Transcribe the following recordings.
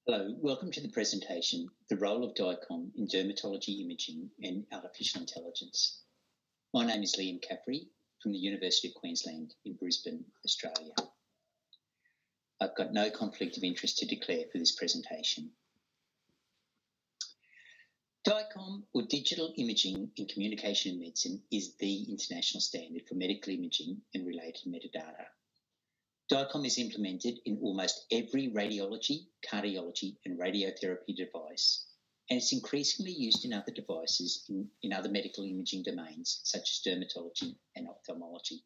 Hello, welcome to the presentation, The Role of DICOM in Dermatology Imaging and Artificial Intelligence. My name is Liam Caffery from the University of Queensland in Brisbane, Australia. I've got no conflict of interest to declare for this presentation. DICOM, or Digital Imaging in Communication and Medicine, is the international standard for medical imaging and related metadata. DICOM is implemented in almost every radiology, cardiology and radiotherapy device, and it's increasingly used in other devices in other medical imaging domains such as dermatology and ophthalmology.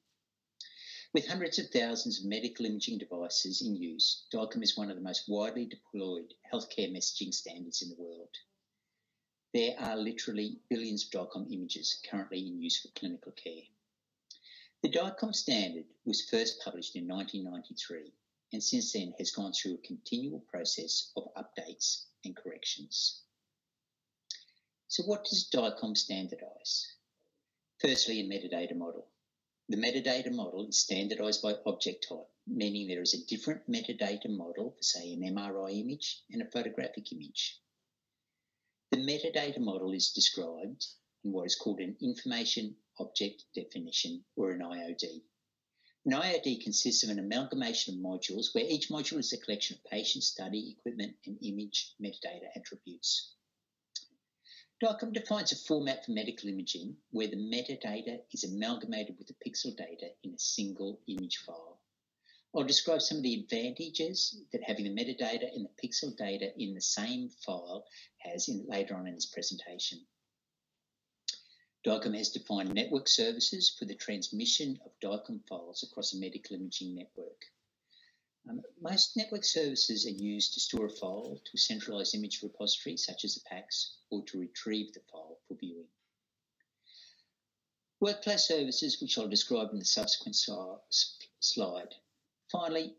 With hundreds of thousands of medical imaging devices in use, DICOM is one of the most widely deployed healthcare messaging standards in the world. There are literally billions of DICOM images currently in use for clinical care. The DICOM standard was first published in 1993 and since then has gone through a continual process of updates and corrections. So what does DICOM standardise? Firstly, a metadata model. The metadata model is standardised by object type, meaning there is a different metadata model for, say, an MRI image and a photographic image. The metadata model is described in what is called an information object definition, or an IOD. An IOD consists of an amalgamation of modules where each module is a collection of patient, study, equipment and image metadata attributes. DICOM defines a format for medical imaging where the metadata is amalgamated with the pixel data in a single image file. I'll describe some of the advantages that having the metadata and the pixel data in the same file has later on in this presentation. DICOM has defined network services for the transmission of DICOM files across a medical imaging network. Most network services are used to store a file to a centralised image repository such as a PACS or to retrieve the file for viewing. Workflow services, which I'll describe in the subsequent slide. Finally,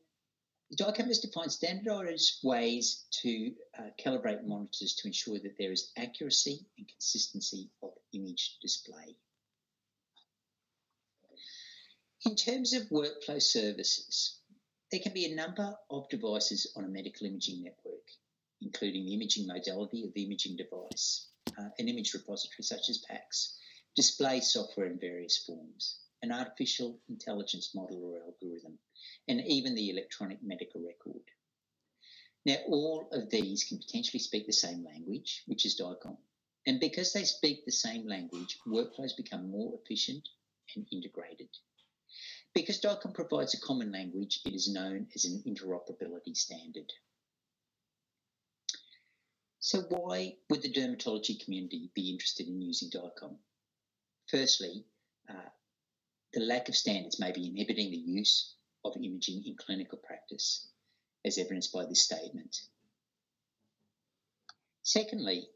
DICOM has defined standardised ways to calibrate monitors to ensure that there is accuracy and consistency of image display. In terms of workflow services, there can be a number of devices on a medical imaging network, including the imaging modality of the imaging device, an image repository such as PACS, display software in various forms, an artificial intelligence model or algorithm, and even the electronic medical record. Now, all of these can potentially speak the same language, which is DICOM. And because they speak the same language, workflows become more efficient and integrated. Because DICOM provides a common language, it is known as an interoperability standard. So why would the dermatology community be interested in using DICOM? Firstly, the lack of standards may be inhibiting the use of imaging in clinical practice, as evidenced by this statement. Secondly,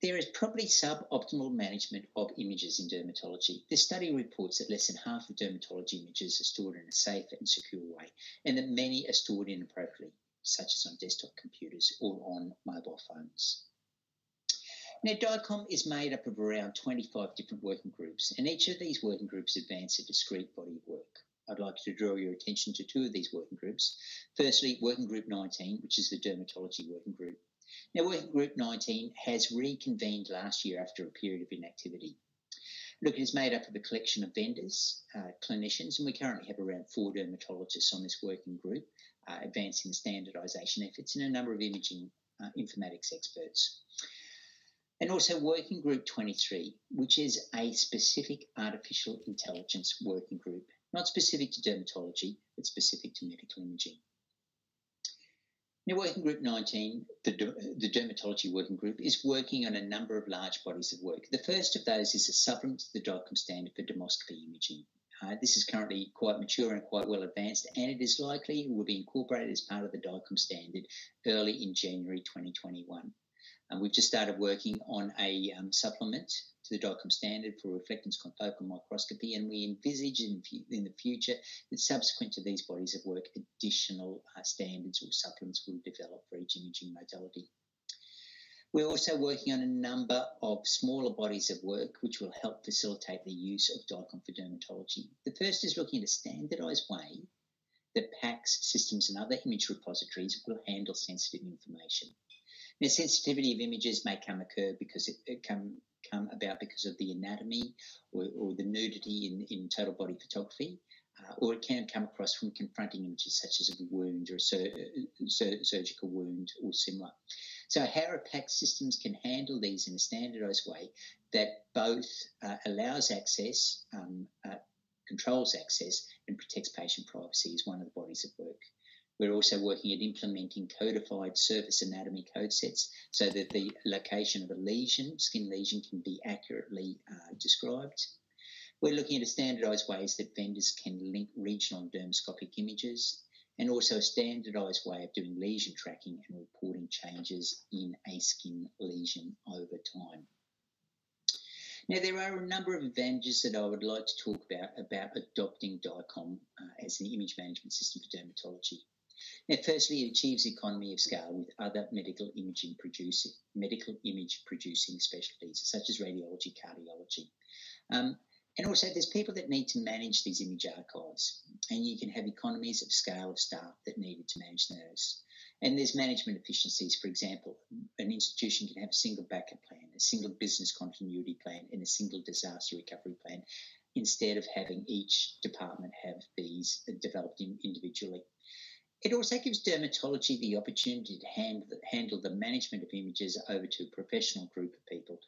there is probably suboptimal management of images in dermatology. This study reports that less than half of dermatology images are stored in a safe and secure way, and that many are stored inappropriately, such as on desktop computers or on mobile phones. Now, DICOM is made up of around 25 different working groups, and each of these working groups advance a discrete body of work. I'd like to draw your attention to two of these working groups. Firstly, Working Group 19, which is the Dermatology Working Group. Now, Working Group 19 has reconvened last year after a period of inactivity. Look, it is made up of a collection of vendors, clinicians, and we currently have around 4 dermatologists on this working group, advancing the standardisation efforts, and a number of imaging informatics experts. And also Working Group 23, which is a specific artificial intelligence working group, not specific to dermatology, but specific to medical imaging. Now, Working Group 19, the Dermatology Working Group, is working on a number of large bodies of work. The first of those is a supplement to the DICOM standard for dermoscopy imaging. This is currently quite mature and quite well advanced, and it is likely it will be incorporated as part of the DICOM standard early in January 2021. We've just started working on a supplement to the DICOM standard for reflectance confocal microscopy, and we envisage in the future that subsequent to these bodies of work, additional standards or supplements will develop for each imaging modality. We're also working on a number of smaller bodies of work which will help facilitate the use of DICOM for dermatology. The first is looking at a standardised way that PACS systems and other image repositories will handle sensitive information. Now, sensitivity of images may come about because of the anatomy or the nudity in total body photography, or it can come across from confronting images such as a wound or a surgical wound or similar. So how PACS systems can handle these in a standardised way that both allows access, controls access, and protects patient privacy is one of the bodies of work. We're also working at implementing codified surface anatomy code sets so that the location of a lesion, skin lesion, can be accurately described. We're looking at standardised ways that vendors can link regional and dermoscopic images, and also a standardised way of doing lesion tracking and reporting changes in a skin lesion over time. Now, there are a number of advantages that I would like to talk about adopting DICOM as an image management system for dermatology. Now, firstly, it achieves economy of scale with other medical image producing specialties such as radiology, cardiology. And also, there's people that need to manage these image archives, and you can have economies of scale of staff that needed to manage those. And there's management efficiencies. For example, an institution can have a single backup plan, a single business continuity plan, and a single disaster recovery plan, instead of having each department have these developed individually. It also gives dermatology the opportunity to handle the management of images over to a professional group of people,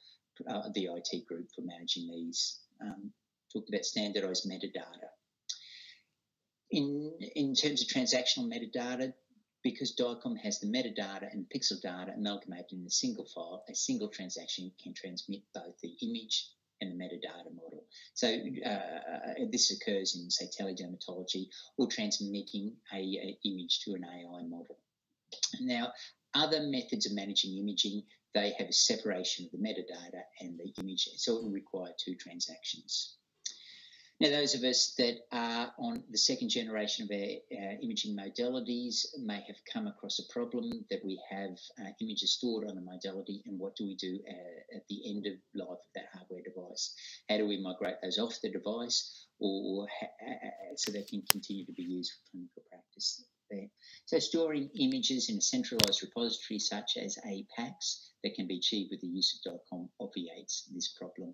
the IT group, for managing these. Talked about standardised metadata. In terms of transactional metadata, because DICOM has the metadata and pixel data amalgamated in a single file, a single transaction can transmit both the image and the metadata model. So this occurs in, say, teledermatology, or transmitting an image to an AI model. Now, other methods of managing imaging, they have a separation of the metadata and the image, so it will require two transactions. Now, those of us that are on the second generation of our imaging modalities may have come across a problem that we have images stored on a modality, and what do we do at the end of life of that hardware device? How do we migrate those off the device, or so they can continue to be used for clinical practice there? So storing images in a centralised repository such as a PACS that can be achieved with the use of DICOM obviates this problem.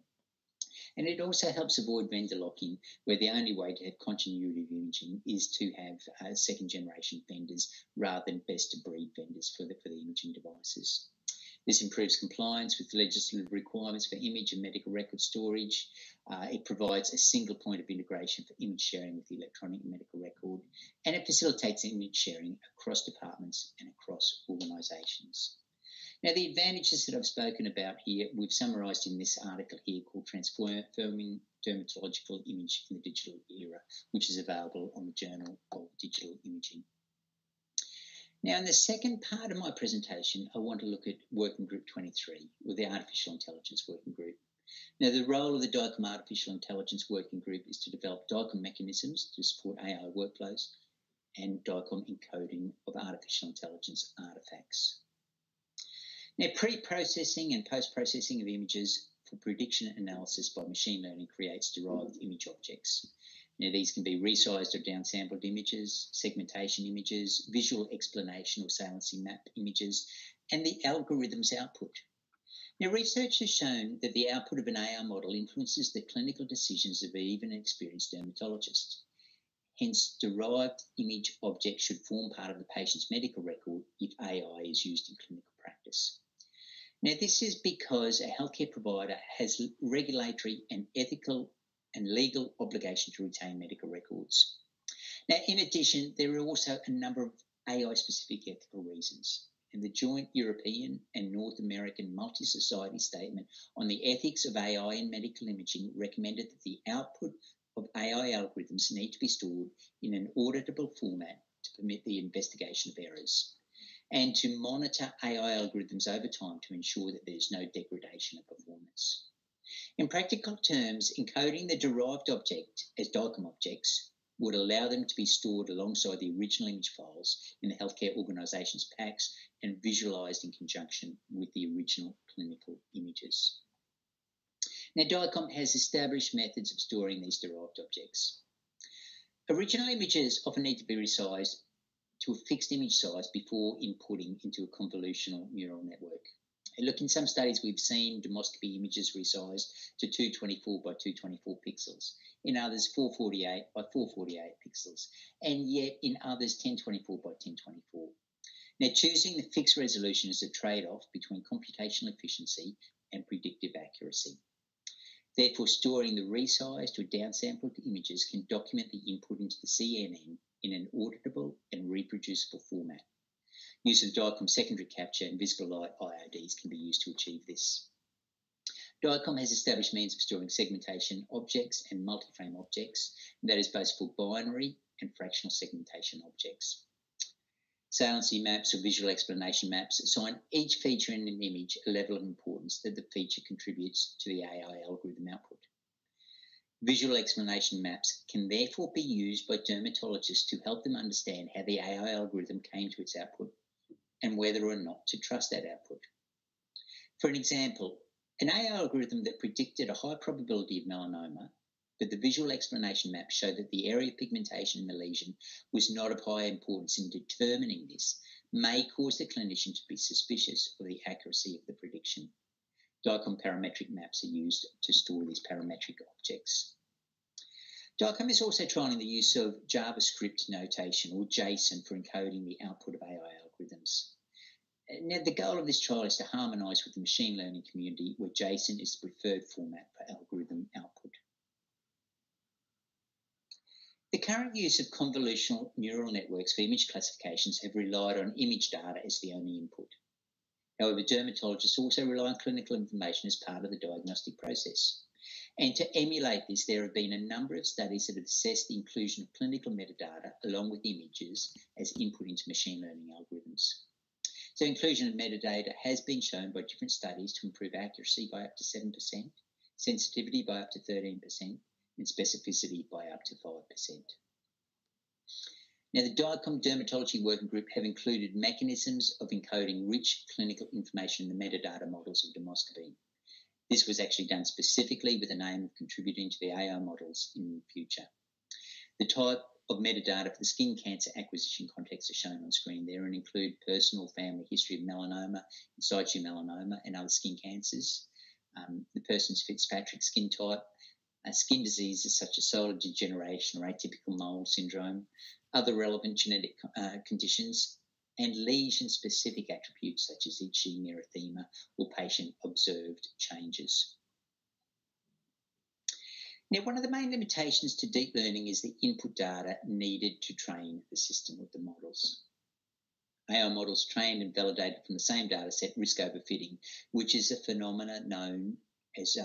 And it also helps avoid vendor lock-in, where the only way to have continuity of imaging is to have second-generation vendors rather than best-of-breed vendors for the imaging devices. This improves compliance with legislative requirements for image and medical record storage. It provides a single point of integration for image sharing with the electronic medical record, and it facilitates image sharing across departments and across organisations. Now, the advantages that I've spoken about here, we've summarised in this article here called Transforming Dermatological Image in the Digital Era, which is available on the Journal of Digital Imaging. Now, in the second part of my presentation, I want to look at Working Group 23, or the Artificial Intelligence Working Group. Now, the role of the DICOM Artificial Intelligence Working Group is to develop DICOM mechanisms to support AI workflows and DICOM encoding of artificial intelligence artefacts. Now, pre-processing and post-processing of images for prediction analysis by machine learning creates derived image objects. Now, these can be resized or downsampled images, segmentation images, visual explanation or saliency map images, and the algorithm's output. Now, research has shown that the output of an AI model influences the clinical decisions of even an experienced dermatologist. Hence, derived image objects should form part of the patient's medical record if AI is used in clinical practice. Now, this is because a healthcare provider has regulatory and ethical and legal obligation to retain medical records. Now, in addition, there are also a number of AI-specific ethical reasons, and the Joint European and North American Multi-Society Statement on the Ethics of AI in Medical Imaging recommended that the output of AI algorithms need to be stored in an auditable format to permit the investigation of errors, and to monitor AI algorithms over time to ensure that there's no degradation of performance. In practical terms, encoding the derived object as DICOM objects would allow them to be stored alongside the original image files in the healthcare organisation's PACS and visualised in conjunction with the original clinical images. Now, DICOM has established methods of storing these derived objects. Original images often need to be resized to a fixed image size before inputting into a convolutional neural network. And look, in some studies we've seen dermoscopy images resized to 224 by 224 pixels, in others 448 by 448 pixels, and yet in others 1024 by 1024. Now, choosing the fixed resolution is a trade-off between computational efficiency and predictive accuracy. Therefore, storing the resized or downsampled images can document the input into the CNN in an auditable and reproducible format. Use of DICOM secondary capture and visible light IODs can be used to achieve this. DICOM has established means of storing segmentation objects and multi-frame objects, and that is both for binary and fractional segmentation objects. Saliency maps or visual explanation maps assign each feature in an image a level of importance that the feature contributes to the AI algorithm output. Visual explanation maps can therefore be used by dermatologists to help them understand how the AI algorithm came to its output and whether or not to trust that output. For an example, an AI algorithm that predicted a high probability of melanoma, but the visual explanation map showed that the area of pigmentation in the lesion was not of high importance in determining this, may cause the clinician to be suspicious of the accuracy of the prediction. DICOM parametric maps are used to store these parametric objects. DICOM is also trialling the use of JavaScript notation, or JSON, for encoding the output of AI algorithms. Now, the goal of this trial is to harmonise with the machine learning community, where JSON is the preferred format for algorithm output. The current use of convolutional neural networks for image classifications have relied on image data as the only input. However, dermatologists also rely on clinical information as part of the diagnostic process. And to emulate this, there have been a number of studies that have assessed the inclusion of clinical metadata along with images as input into machine learning algorithms. So inclusion of metadata has been shown by different studies to improve accuracy by up to 7%, sensitivity by up to 13%, and specificity by up to 5%. Now, the DICOM Dermatology Working Group have included mechanisms of encoding rich clinical information in the metadata models of dermoscopy. This was actually done specifically with the aim of contributing to the AI models in the future. The type of metadata for the skin cancer acquisition context are shown on screen there and include personal family history of melanoma, in situ melanoma, and other skin cancers, the person's Fitzpatrick skin type, skin diseases such as solar degeneration or atypical mole syndrome, other relevant genetic conditions, and lesion-specific attributes such as itching, erythema, or patient-observed changes. Now, one of the main limitations to deep learning is the input data needed to train the system with the models. AI models trained and validated from the same data set risk overfitting, which is a phenomenon known as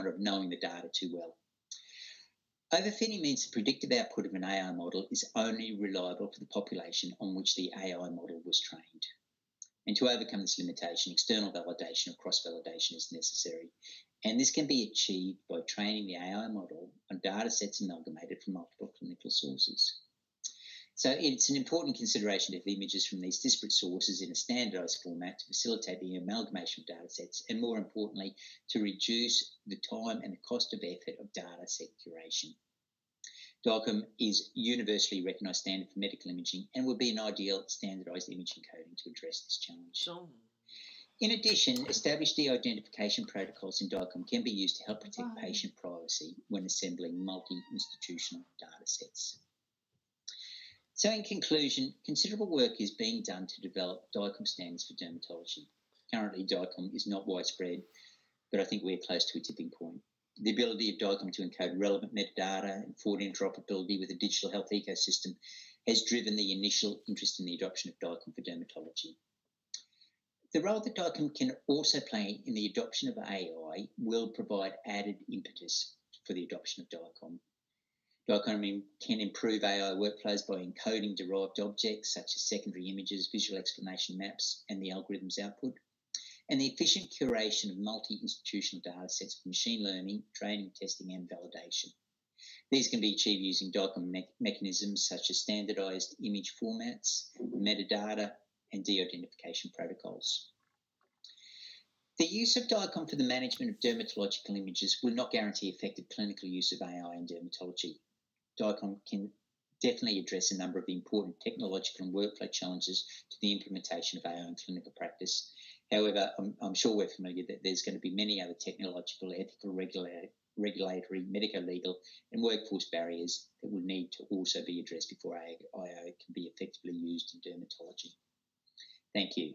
of knowing the data too well. Overfitting means the predictive output of an AI model is only reliable for the population on which the AI model was trained. And to overcome this limitation, external validation or cross-validation is necessary. And this can be achieved by training the AI model on data sets amalgamated from multiple clinical sources. So it's an important consideration to have images from these disparate sources in a standardised format to facilitate the amalgamation of data sets and, more importantly, to reduce the time and the cost of effort of data set curation. DICOM is universally recognised standard for medical imaging and would be an ideal standardised image encoding to address this challenge. In addition, established de-identification protocols in DICOM can be used to help protect patient privacy when assembling multi-institutional data sets. So in conclusion, considerable work is being done to develop DICOM standards for dermatology. Currently, DICOM is not widespread, but I think we're close to a tipping point. The ability of DICOM to encode relevant metadata and forward interoperability with a digital health ecosystem has driven the initial interest in the adoption of DICOM for dermatology. The role that DICOM can also play in the adoption of AI will provide added impetus for the adoption of DICOM. DICOM can improve AI workflows by encoding derived objects such as secondary images, visual explanation maps, and the algorithm's output, and the efficient curation of multi-institutional data sets for machine learning, training, testing, and validation. These can be achieved using DICOM mechanisms such as standardised image formats, metadata, and de-identification protocols. The use of DICOM for the management of dermatological images will not guarantee effective clinical use of AI in dermatology. DICOM can definitely address a number of important technological and workflow challenges to the implementation of AI in clinical practice. However, I'm sure we're familiar that there's going to be many other technological, ethical, regulatory, medico-legal, and workforce barriers that will need to also be addressed before AI can be effectively used in dermatology. Thank you.